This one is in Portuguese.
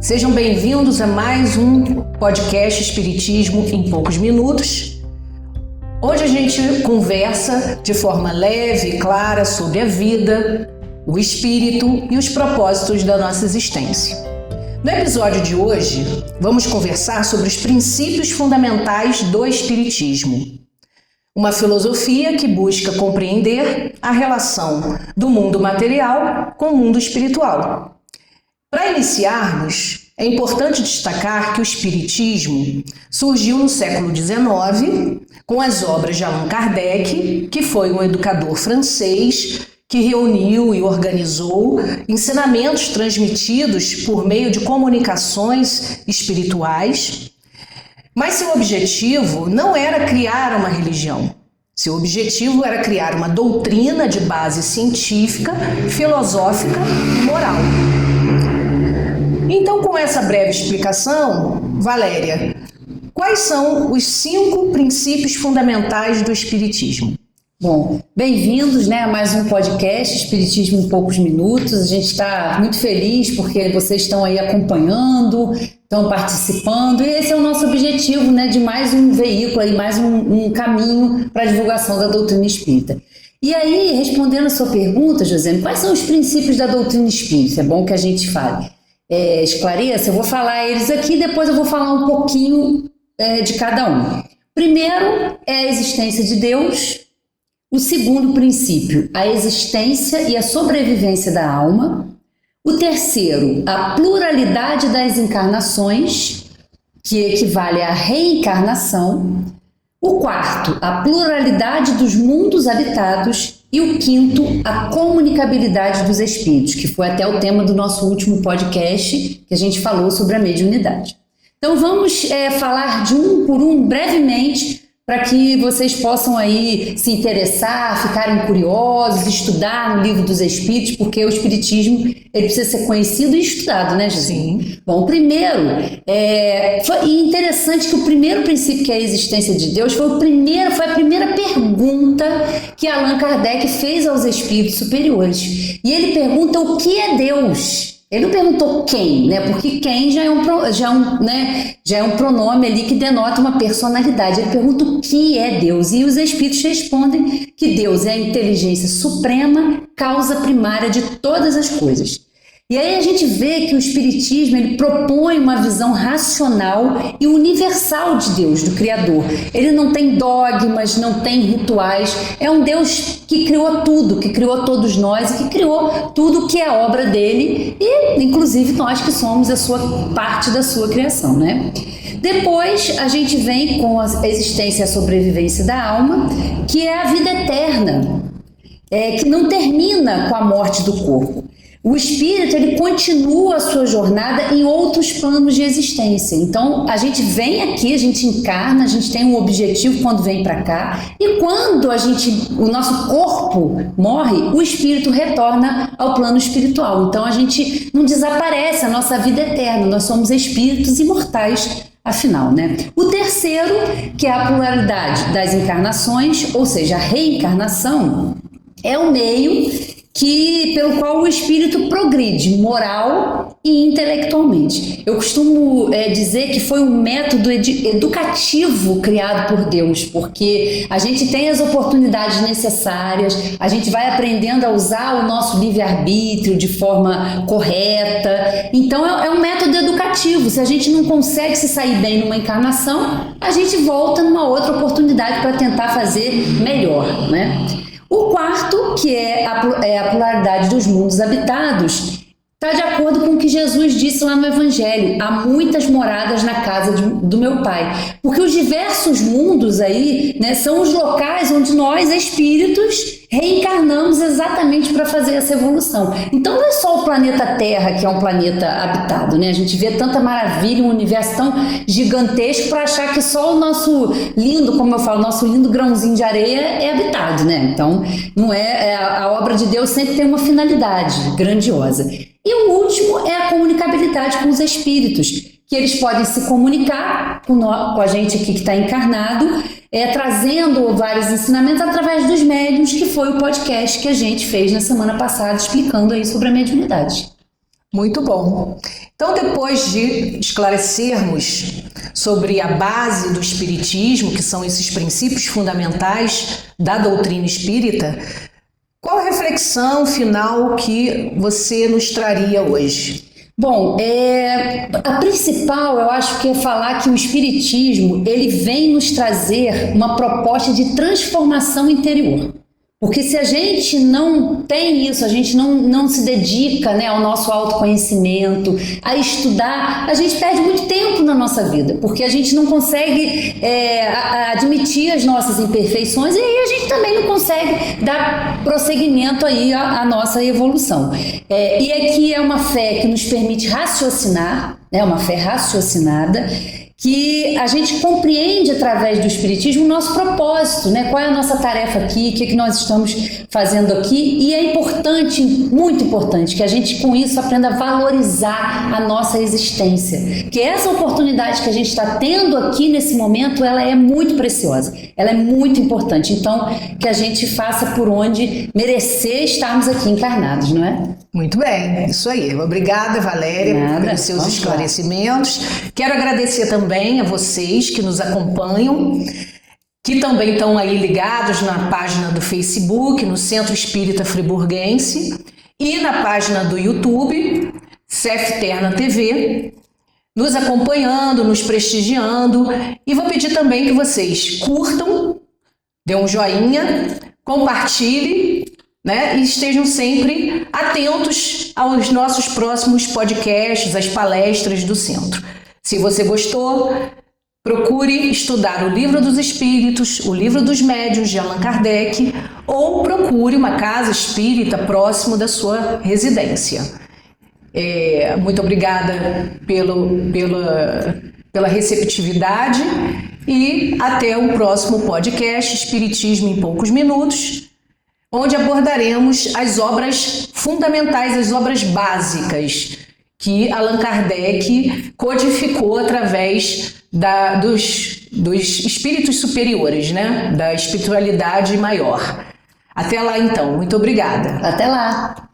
Sejam bem-vindos a mais um podcast Espiritismo em Poucos Minutos, onde a gente conversa de forma leve e clara sobre a vida, o espírito e os propósitos da nossa existência. No episódio de hoje, vamos conversar sobre os princípios fundamentais do Espiritismo, uma filosofia que busca compreender a relação do mundo material com o mundo espiritual. Para iniciarmos, é importante destacar que o Espiritismo surgiu no século XIX com as obras de Allan Kardec, que foi um educador francês que reuniu e organizou ensinamentos transmitidos por meio de comunicações espirituais, mas seu objetivo não era criar uma religião. Seu objetivo era criar uma doutrina de base científica, filosófica e moral. Então, com essa breve explicação, Valéria, quais são os 5 princípios fundamentais do Espiritismo? Bom, bem-vindos, a mais um podcast Espiritismo em Poucos Minutos. A gente está muito feliz porque vocês estão aí acompanhando, estão participando, e esse é o nosso objetivo, de mais um veículo, aí, mais um caminho para a divulgação da doutrina espírita. E aí, respondendo a sua pergunta, José, quais são os princípios da doutrina espírita? É bom que a gente fale. Esclareça, eu vou falar eles aqui, depois eu vou falar um pouquinho de cada um. Primeiro é a existência de Deus. O segundo princípio, a existência e a sobrevivência da alma. O terceiro, a pluralidade das encarnações, que equivale à reencarnação. O quarto, a pluralidade dos mundos habitados. E o quinto, a comunicabilidade dos espíritos, que foi até o tema do nosso último podcast, que a gente falou sobre a mediunidade. Então vamos falar de um por um brevemente, para que vocês possam aí se interessar, ficarem curiosos, estudar no Livro dos Espíritos, porque o Espiritismo ele precisa ser conhecido e estudado, José? Sim. Bom, o primeiro, foi interessante que o primeiro princípio, que é a existência de Deus, foi a primeira pergunta que Allan Kardec fez aos espíritos superiores. E ele pergunta o que é Deus. Ele não perguntou quem, porque quem já é um pronome ali que denota uma personalidade. Ele pergunta o que é Deus. E os espíritos respondem que Deus é a inteligência suprema, causa primária de todas as coisas. E aí a gente vê que o Espiritismo ele propõe uma visão racional e universal de Deus, do Criador. Ele não tem dogmas, não tem rituais. É um Deus que criou tudo, que criou todos nós e que criou tudo que é obra dele e, inclusive, nós que somos parte da sua criação, Depois a gente vem com a existência e a sobrevivência da alma, que é a vida eterna, que não termina com a morte do corpo. O espírito ele continua a sua jornada em outros planos de existência. Então a gente vem aqui, a gente encarna, a gente tem um objetivo quando vem para cá, e quando o nosso corpo morre, o espírito retorna ao plano espiritual. Então a gente não desaparece, a nossa vida é eterna, nós somos espíritos imortais. Afinal, O terceiro, que é a pluralidade das encarnações, ou seja, a reencarnação, é o meio pelo qual o espírito progride moral e intelectualmente. Eu costumo dizer que foi um método educativo criado por Deus, porque a gente tem as oportunidades necessárias, a gente vai aprendendo a usar o nosso livre-arbítrio de forma correta. Então é um método educativo. Se a gente não consegue se sair bem numa encarnação, a gente volta numa outra oportunidade para tentar fazer melhor, O quarto, que é a pluralidade dos mundos habitados, está de acordo com o que Jesus disse lá no Evangelho: há muitas moradas na casa do meu Pai. Porque os diversos mundos aí, são os locais onde nós, espíritos, reencarnamos exatamente para fazer essa evolução. Então não é só o planeta Terra que é um planeta habitado, A gente vê tanta maravilha, um universo tão gigantesco para achar que só o nosso lindo, como eu falo, nosso lindo grãozinho de areia é habitado, Então não a obra de Deus sempre tem uma finalidade grandiosa. E o último é a comunicabilidade com os espíritos, que eles podem se comunicar com a gente aqui que está encarnado, trazendo vários ensinamentos através dos médiuns, que foi o podcast que a gente fez na semana passada explicando aí sobre a mediunidade. Muito bom. Então, depois de esclarecermos sobre a base do espiritismo, que são esses princípios fundamentais da doutrina espírita, qual a reflexão final que você nos traria hoje? Bom, a principal eu acho que é falar que o espiritismo ele vem nos trazer uma proposta de transformação interior. Porque se a gente não tem isso, a gente não se dedica, né, ao nosso autoconhecimento, a estudar, a gente perde muito tempo na nossa vida, porque a gente não consegue admitir as nossas imperfeições e aí a gente também não consegue dar prosseguimento aí à nossa evolução. E aqui é uma fé que nos permite raciocinar, né, uma fé raciocinada, que a gente compreende através do espiritismo o nosso propósito, né? Qual é a nossa tarefa aqui, o que nós estamos fazendo aqui, e é importante, muito importante, que a gente com isso aprenda a valorizar a nossa existência, que essa oportunidade que a gente está tendo aqui nesse momento, ela é muito preciosa, ela é muito importante, então que a gente faça por onde merecer estarmos aqui encarnados, não é? Muito bem, isso aí. Obrigada, Valéria, pelos seus esclarecimentos. Quero agradecer também a vocês que nos acompanham, que também estão aí ligados na página do Facebook, no Centro Espírita Friburguense, e na página do YouTube, Sefterna TV, nos acompanhando, nos prestigiando. E vou pedir também que vocês curtam, dê um joinha, compartilhem, né? E estejam sempre atentos aos nossos próximos podcasts, às palestras do Centro. Se você gostou, procure estudar o Livro dos Espíritos, o Livro dos Médiuns de Allan Kardec, ou procure uma casa espírita próximo da sua residência. Muito obrigada pela receptividade e até o próximo podcast Espiritismo em Poucos Minutos, onde abordaremos as obras fundamentais, as obras básicas que Allan Kardec codificou através dos espíritos superiores, né? Da espiritualidade maior. Até lá, então. Muito obrigada. Até lá.